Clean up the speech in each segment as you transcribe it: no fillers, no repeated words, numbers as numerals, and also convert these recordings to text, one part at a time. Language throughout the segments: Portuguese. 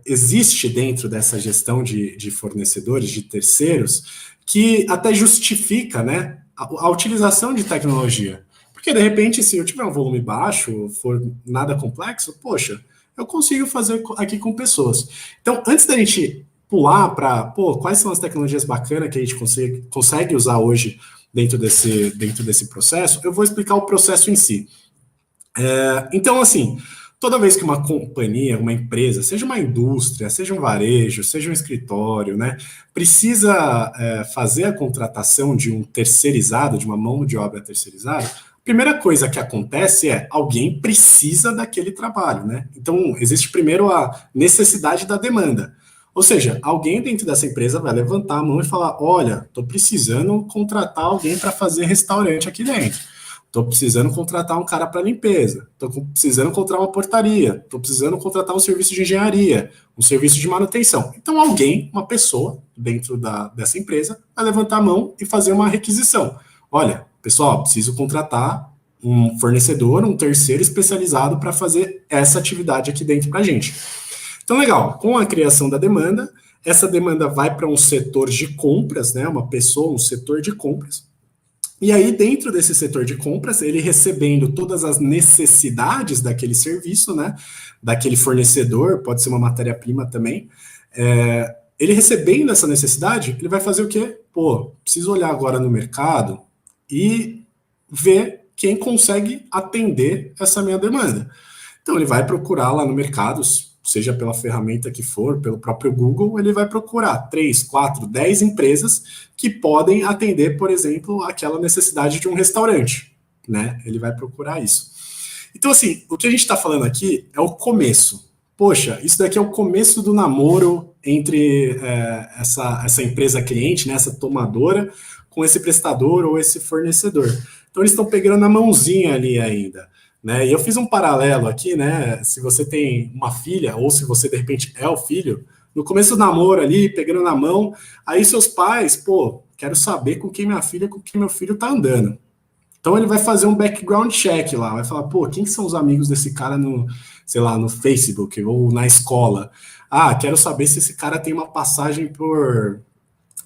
existe dentro dessa gestão de fornecedores, de terceiros, que até justifica, né, a utilização de tecnologia. Porque, de repente, se eu tiver um volume baixo, for nada complexo, poxa, eu consigo fazer aqui com pessoas. Então, antes da gente pular para, quais são as tecnologias bacanas que a gente consegue usar hoje dentro desse processo, eu vou explicar o processo em si. Então, assim, toda vez que uma companhia, uma empresa, seja uma indústria, seja um varejo, seja um escritório, né, precisa fazer a contratação de um terceirizado, de uma mão de obra terceirizada, a primeira coisa que acontece é alguém precisa daquele trabalho, né? Então, existe primeiro a necessidade da demanda. Ou seja, alguém dentro dessa empresa vai levantar a mão e falar: olha, estou precisando contratar alguém para fazer restaurante aqui dentro. Estou precisando contratar um cara para limpeza. Estou precisando contratar uma portaria. Estou precisando contratar um serviço de engenharia, um serviço de manutenção. Então, alguém, uma pessoa dentro dessa empresa, vai levantar a mão e fazer uma requisição. Olha, pessoal, preciso contratar um fornecedor, um terceiro especializado para fazer essa atividade aqui dentro para a gente. Então, legal, com a criação da demanda, essa demanda vai para um setor de compras, né? Uma pessoa, um setor de compras. E aí, dentro desse setor de compras, ele recebendo todas as necessidades daquele serviço, né? Daquele fornecedor, pode ser uma matéria-prima também. Ele recebendo essa necessidade, ele vai fazer o quê? Preciso olhar agora no mercado e ver quem consegue atender essa minha demanda. Então, ele vai procurar lá no mercado, seja pela ferramenta que for, pelo próprio Google, ele vai procurar 3, 4, 10 empresas que podem atender, por exemplo, aquela necessidade de um restaurante, né? Ele vai procurar isso. Então, assim, o que a gente está falando aqui é o começo. Poxa, isso daqui é o começo do namoro entre essa empresa cliente, né, essa tomadora, com esse prestador ou esse fornecedor. Então, eles estão pegando na mãozinha ali ainda. Né? E eu fiz um paralelo aqui, né? Se você tem uma filha, ou se você de repente é o filho, no começo do namoro ali, pegando na mão, aí seus pais, quero saber com quem minha filha, com quem meu filho tá andando. Então ele vai fazer um background check lá, vai falar, quem que são os amigos desse cara no, sei lá, no Facebook ou na escola? Quero saber se esse cara tem uma passagem por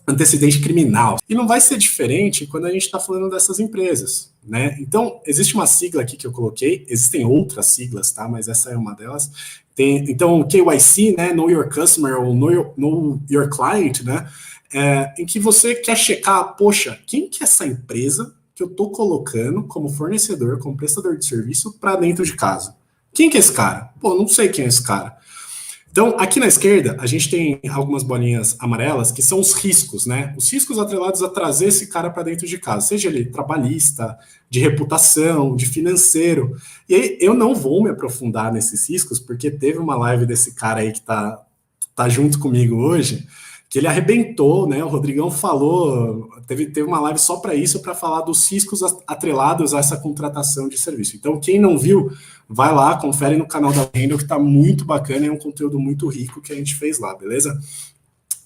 antecedente criminal. E não vai ser diferente quando a gente está falando dessas empresas, né? Então, existe uma sigla aqui que eu coloquei, existem outras siglas, tá? Mas essa é uma delas. Então, KYC, né? Know Your Customer, ou Know Your Client, né? Em que você quer checar, poxa, quem que é essa empresa que eu estou colocando como fornecedor, como prestador de serviço para dentro de casa? Quem que é esse cara? Não sei quem é esse cara. Então, aqui na esquerda, a gente tem algumas bolinhas amarelas, que são os riscos, né? Os riscos atrelados a trazer esse cara para dentro de casa, seja ele trabalhista, de reputação, de financeiro. E aí, eu não vou me aprofundar nesses riscos, porque teve uma live desse cara aí que tá junto comigo hoje, que ele arrebentou, né? O Rodrigão falou, teve uma live só para isso, para falar dos riscos atrelados a essa contratação de serviço. Então, quem não viu, vai lá, confere no canal da Handle, que tá muito bacana, é um conteúdo muito rico que a gente fez lá, beleza?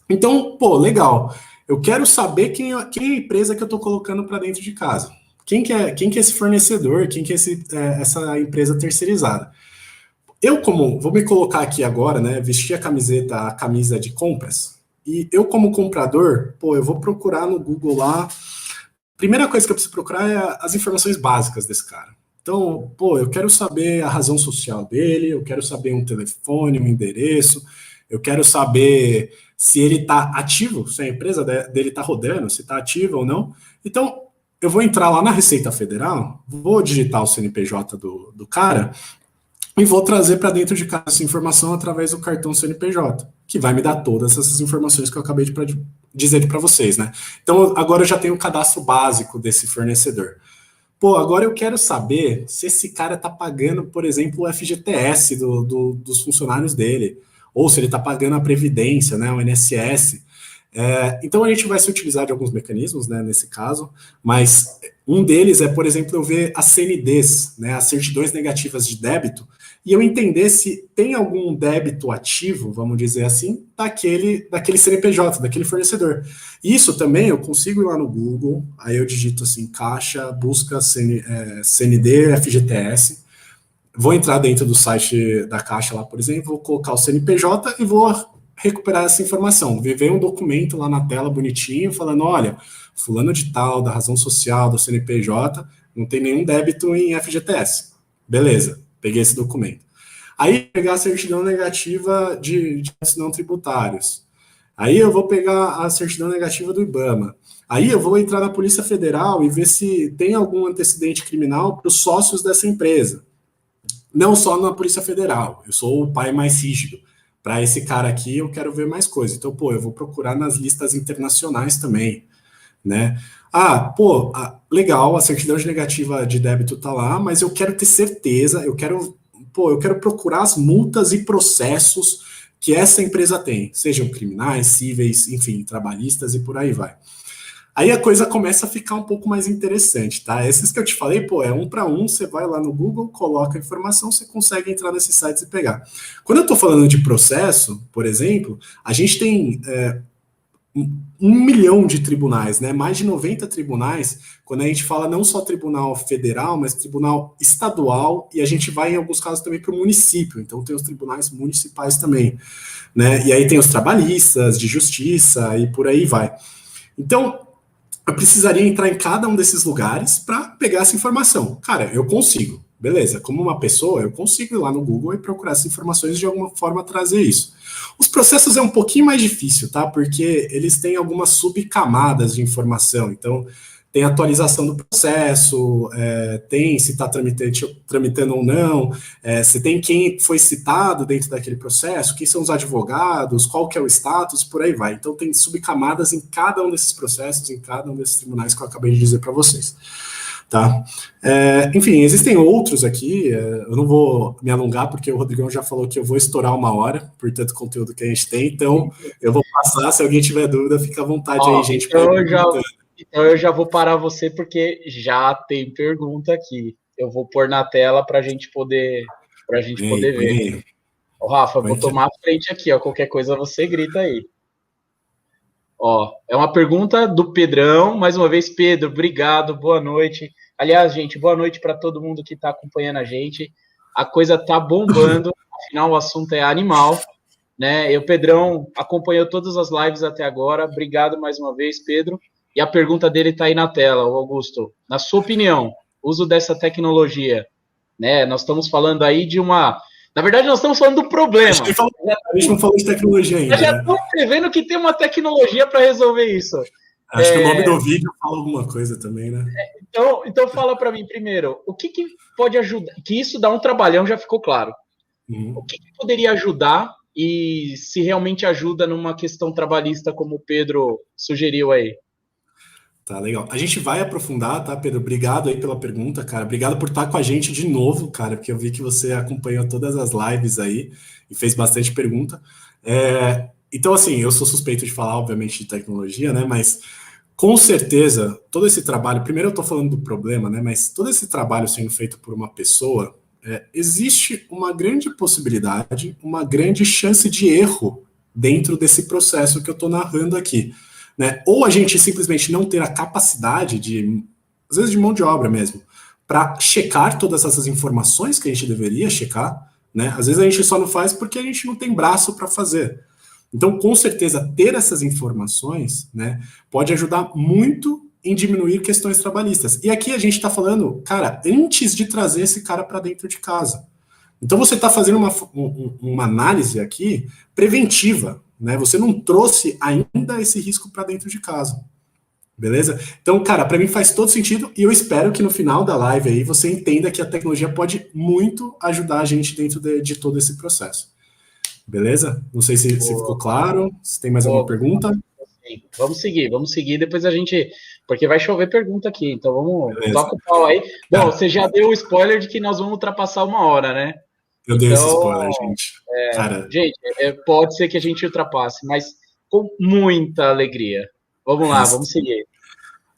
Então, legal. Eu quero saber quem é a empresa que eu tô colocando para dentro de casa. Quem que é esse fornecedor, quem que é essa empresa terceirizada. Vou me colocar aqui agora, né? Vestir a camisa de compras. E eu, como comprador, eu vou procurar no Google lá. Primeira coisa que eu preciso procurar é as informações básicas desse cara. Então, eu quero saber a razão social dele, eu quero saber um telefone, um endereço, eu quero saber se ele está ativo, se a empresa dele está rodando, se está ativa ou não. Então, eu vou entrar lá na Receita Federal, vou digitar o CNPJ do cara e vou trazer para dentro de casa essa informação através do cartão CNPJ, que vai me dar todas essas informações que eu acabei de dizer para vocês, né? Então, agora eu já tenho o cadastro básico desse fornecedor. Agora eu quero saber se esse cara está pagando, por exemplo, o FGTS dos funcionários dele, ou se ele está pagando a Previdência, né, o INSS. Então, a gente vai se utilizar de alguns mecanismos, né, nesse caso, mas um deles é, por exemplo, eu ver as CNDs, né, as certidões negativas de débito, e eu entender se tem algum débito ativo, vamos dizer assim, daquele CNPJ, daquele fornecedor. Isso também eu consigo ir lá no Google, aí eu digito assim, caixa, busca CND, FGTS, vou entrar dentro do site da Caixa lá, por exemplo, vou colocar o CNPJ e vou recuperar essa informação. Vem um documento lá na tela bonitinho, falando, olha, fulano de tal, da razão social, do CNPJ, não tem nenhum débito em FGTS. Beleza, peguei esse documento. Aí pegar a certidão negativa de não tributários. Aí eu vou pegar a certidão negativa do IBAMA. Aí eu vou entrar na Polícia Federal e ver se tem algum antecedente criminal para os sócios dessa empresa. Não só na Polícia Federal, eu sou o pai mais rígido. Para esse cara aqui, eu quero ver mais coisas. Então, pô, eu vou procurar nas listas internacionais também, né? Legal, a certidão de negativa de débito tá lá, mas eu quero ter certeza, eu quero procurar as multas e processos que essa empresa tem, sejam criminais, cíveis, enfim, trabalhistas e por aí vai. Aí a coisa começa a ficar um pouco mais interessante, tá? Esses que eu te falei, pô, é um para um, você vai lá no Google, coloca a informação, você consegue entrar nesses sites e pegar. Quando eu estou falando de processo, por exemplo, a gente tem 1 milhão de tribunais, né? Mais de 90 tribunais, quando a gente fala não só tribunal federal, mas tribunal estadual, e a gente vai, em alguns casos, também para o município, então tem os tribunais municipais também, né? E aí tem os trabalhistas, de justiça, e por aí vai. Então, eu precisaria entrar em cada um desses lugares para pegar essa informação. Cara, eu consigo, beleza. Como uma pessoa, eu consigo ir lá no Google e procurar essas informações e de alguma forma trazer isso. Os processos é um pouquinho mais difícil, tá? Porque eles têm algumas subcamadas de informação. Então, tem atualização do processo, tem se está tramitando ou não, se tem quem foi citado dentro daquele processo, quem são os advogados, qual que é o status, por aí vai. Então tem subcamadas em cada um desses processos, em cada um desses tribunais que eu acabei de dizer para vocês. Tá? Enfim, existem outros aqui, eu não vou me alongar, porque o Rodrigão já falou que eu vou estourar 1 hora, por tanto conteúdo que a gente tem, então eu vou passar, se alguém tiver dúvida, fica à vontade aí, gente. Então eu já vou parar você, porque já tem pergunta aqui. Eu vou pôr na tela para a gente poder ver. Ó, Rafa, vou tomar a frente aqui, ó. Qualquer coisa você grita aí. Ó, é uma pergunta do Pedrão. Mais uma vez, Pedro, obrigado, boa noite. Aliás, gente, boa noite para todo mundo que está acompanhando a gente. A coisa tá bombando, afinal o assunto é animal, né? O Pedrão acompanhou todas as lives até agora. Obrigado mais uma vez, Pedro. E a pergunta dele está aí na tela, o Augusto. Na sua opinião, uso dessa tecnologia, né? Nós estamos falando aí de uma... Na verdade, nós estamos falando do problema. A gente não falou de tecnologia ainda. Já estou prevendo que tem uma tecnologia para resolver isso. Acho que o nome do vídeo fala alguma coisa também, né? Então fala para mim primeiro, o que pode ajudar? Que isso dá um trabalhão, já ficou claro. O que poderia ajudar e se realmente ajuda numa questão trabalhista, como o Pedro sugeriu aí? Tá, legal. A gente vai aprofundar, tá, Pedro? Obrigado aí pela pergunta, cara. Obrigado por estar com a gente de novo, cara, porque eu vi que você acompanhou todas as lives aí e fez bastante pergunta. Então, assim, eu sou suspeito de falar, obviamente, de tecnologia, né, mas com certeza, todo esse trabalho, primeiro eu tô falando do problema, né, mas todo esse trabalho sendo feito por uma pessoa, existe uma grande possibilidade, uma grande chance de erro dentro desse processo que eu tô narrando aqui. Né? Ou a gente simplesmente não ter a capacidade de, às vezes de mão de obra mesmo, para checar todas essas informações que a gente deveria checar, né? Às vezes a gente só não faz porque a gente não tem braço para fazer. Então, com certeza, ter essas informações, né, pode ajudar muito em diminuir questões trabalhistas. E aqui a gente está falando, cara, antes de trazer esse cara para dentro de casa. Então você está fazendo uma análise aqui preventiva, né? Você não trouxe ainda esse risco para dentro de casa. Beleza? Então, cara, para mim faz todo sentido e eu espero que no final da live aí você entenda que a tecnologia pode muito ajudar a gente dentro de todo esse processo. Beleza? Não sei se ficou claro, se tem mais alguma pergunta. Vamos seguir, depois a gente... Porque vai chover pergunta aqui, então vamos... Toca o pau aí. Bom, você já deu o spoiler de que nós vamos ultrapassar 1 hora, né? Eu dei esse spoiler, gente. Cara... Gente, pode ser que a gente ultrapasse, mas com muita alegria. Vamos lá, vamos seguir.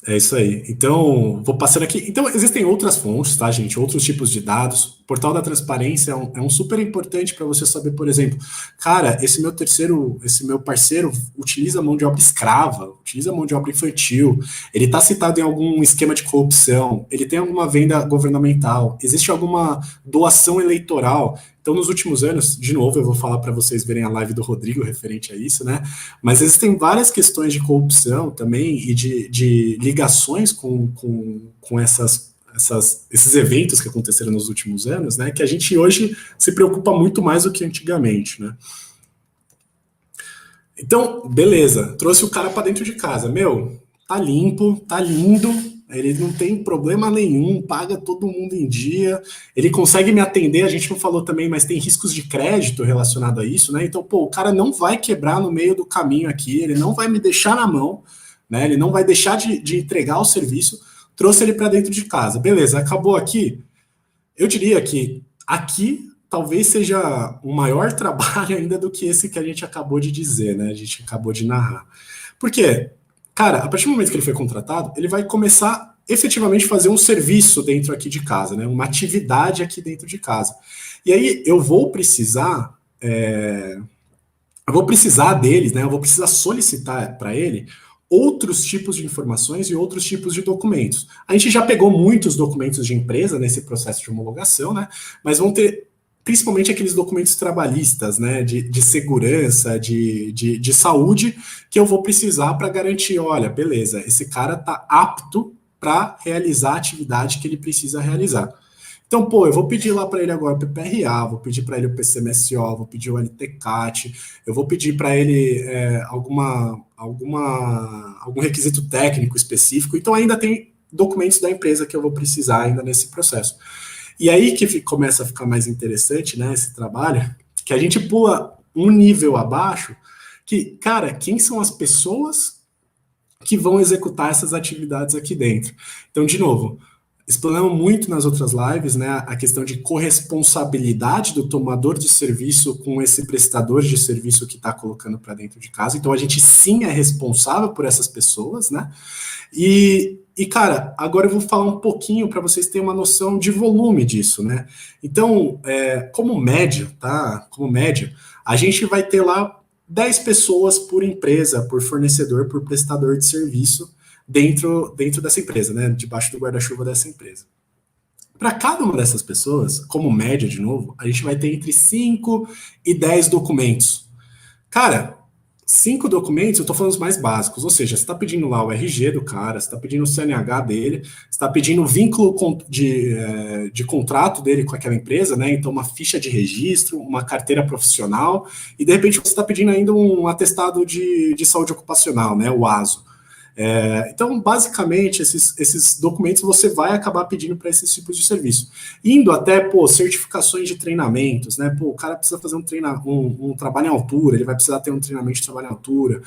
É isso aí. Então, vou passando aqui. Então, existem outras fontes, tá, gente? Outros tipos de dados. O Portal da Transparência é um super importante para você saber, por exemplo, cara, esse meu parceiro utiliza mão de obra escrava, utiliza mão de obra infantil, ele está citado em algum esquema de corrupção, ele tem alguma venda governamental, existe alguma doação eleitoral. Então, nos últimos anos, de novo, eu vou falar para vocês verem a live do Rodrigo referente a isso, né? Mas existem várias questões de corrupção também e de ligações com esses eventos que aconteceram nos últimos anos, né? Que a gente hoje se preocupa muito mais do que antigamente, né? Então, beleza, trouxe o cara para dentro de casa. Meu, tá limpo, tá lindo, ele não tem problema nenhum, paga todo mundo em dia, ele consegue me atender, a gente não falou também, mas tem riscos de crédito relacionado a isso, né? Então, pô, o cara não vai quebrar no meio do caminho aqui, ele não vai me deixar na mão, né? Ele não vai deixar de entregar o serviço, trouxe ele para dentro de casa. Beleza, acabou aqui. Eu diria que aqui talvez seja um maior trabalho ainda do que esse que a gente acabou de dizer, né? A gente acabou de narrar. Por quê? Cara, a partir do momento que ele foi contratado, ele vai começar efetivamente fazer um serviço dentro aqui de casa, né? Uma atividade aqui dentro de casa. E aí eu vou precisar, deles, né? Eu vou precisar solicitar para ele outros tipos de informações e outros tipos de documentos. A gente já pegou muitos documentos de empresa nesse processo de homologação, né? Mas vão ter principalmente aqueles documentos trabalhistas, né, de segurança, de saúde, que eu vou precisar para garantir, olha, beleza, esse cara está apto para realizar a atividade que ele precisa realizar. Então, pô, eu vou pedir lá para ele agora o PPRA, vou pedir para ele o PCMSO, vou pedir o LTCAT, eu vou pedir para ele algum requisito técnico específico. Então, ainda tem documentos da empresa que eu vou precisar ainda nesse processo. E aí que começa a ficar mais interessante, né, esse trabalho, que a gente pula um nível abaixo, que, cara, quem são as pessoas que vão executar essas atividades aqui dentro? Então, de novo, explanamos muito nas outras lives, né, a questão de corresponsabilidade do tomador de serviço com esse prestador de serviço que está colocando para dentro de casa. Então, a gente sim é responsável por essas pessoas, né? E, cara, agora eu vou falar um pouquinho para vocês terem uma noção de volume disso, né? Então, como média, tá? Como média, a gente vai ter lá 10 pessoas por empresa, por fornecedor, por prestador de serviço dentro dessa empresa, né? Debaixo do guarda-chuva dessa empresa. Para cada uma dessas pessoas, como média, de novo, a gente vai ter entre 5 e 10 documentos. Cara, 5 documentos, eu estou falando os mais básicos, ou seja, você está pedindo lá o RG do cara, você está pedindo o CNH dele, você está pedindo o vínculo de contrato dele com aquela empresa, né? Então, uma ficha de registro, uma carteira profissional, e de repente você está pedindo ainda um atestado de saúde ocupacional, né? O ASO. Então, basicamente, esses documentos você vai acabar pedindo para esses tipos de serviço. Indo até, certificações de treinamentos, né? O cara precisa fazer um trabalho em altura, ele vai precisar ter um treinamento de trabalho em altura,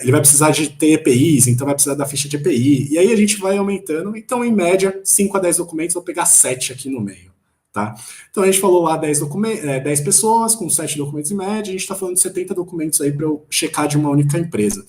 ele vai precisar de ter EPIs, então vai precisar da ficha de EPI, e aí a gente vai aumentando. Então, em média, 5 a 10 documentos, vou pegar 7 aqui no meio. Tá? Então a gente falou lá 10 pessoas, com 7 documentos em média, a gente está falando de 70 documentos aí para eu checar de uma única empresa.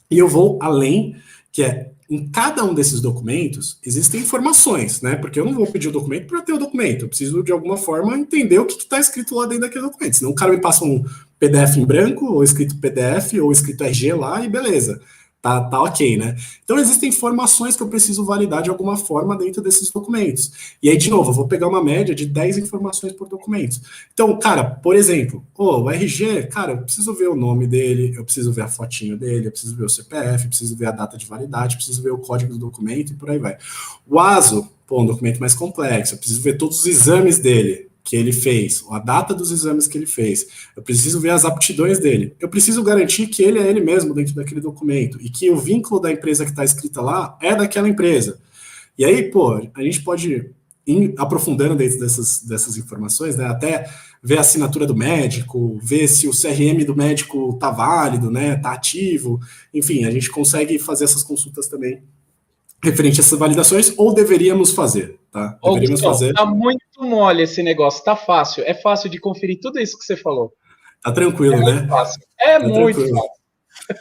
E eu vou além, que em cada um desses documentos existem informações, né? Porque eu não vou pedir o documento para ter o documento, eu preciso de alguma forma entender o que está escrito lá dentro daquele documento. Senão o cara me passa um PDF em branco, ou escrito PDF, ou escrito RG lá, e beleza. Tá ok, né? Então existem informações que eu preciso validar de alguma forma dentro desses documentos. E aí, de novo, eu vou pegar uma média de 10 informações por documento. Então, cara, por exemplo, o RG, cara, eu preciso ver o nome dele, eu preciso ver a fotinho dele, eu preciso ver o CPF, eu preciso ver a data de validade, eu preciso ver o código do documento e por aí vai. O ASO, um documento mais complexo, eu preciso ver todos os exames dele que ele fez, a data dos exames que ele fez, eu preciso ver as aptidões dele, eu preciso garantir que ele é ele mesmo dentro daquele documento, e que o vínculo da empresa que está escrita lá é daquela empresa. E aí, a gente pode ir aprofundando dentro dessas informações, né, até ver a assinatura do médico, ver se o CRM do médico está válido, né, está ativo, enfim, a gente consegue fazer essas consultas também referente a essas validações, ou deveríamos fazer, tá? Deveríamos fazer. Tá muito mole esse negócio, tá fácil. É fácil de conferir tudo isso que você falou. Tá tranquilo, né? Fácil. É muito fácil.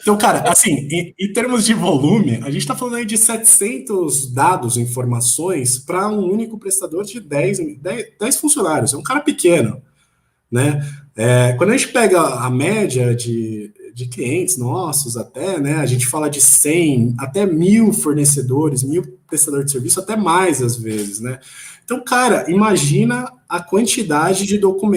Então, cara, assim, em termos de volume, a gente está falando aí de 700 dados, informações, para um único prestador de 10 funcionários. É um cara pequeno, né? Quando a gente pega a média de clientes nossos até, né? A gente fala de 100 até 1.000 fornecedores, 1.000 prestadores de serviço, até mais às vezes, né? Então, cara, imagina a quantidade de documentos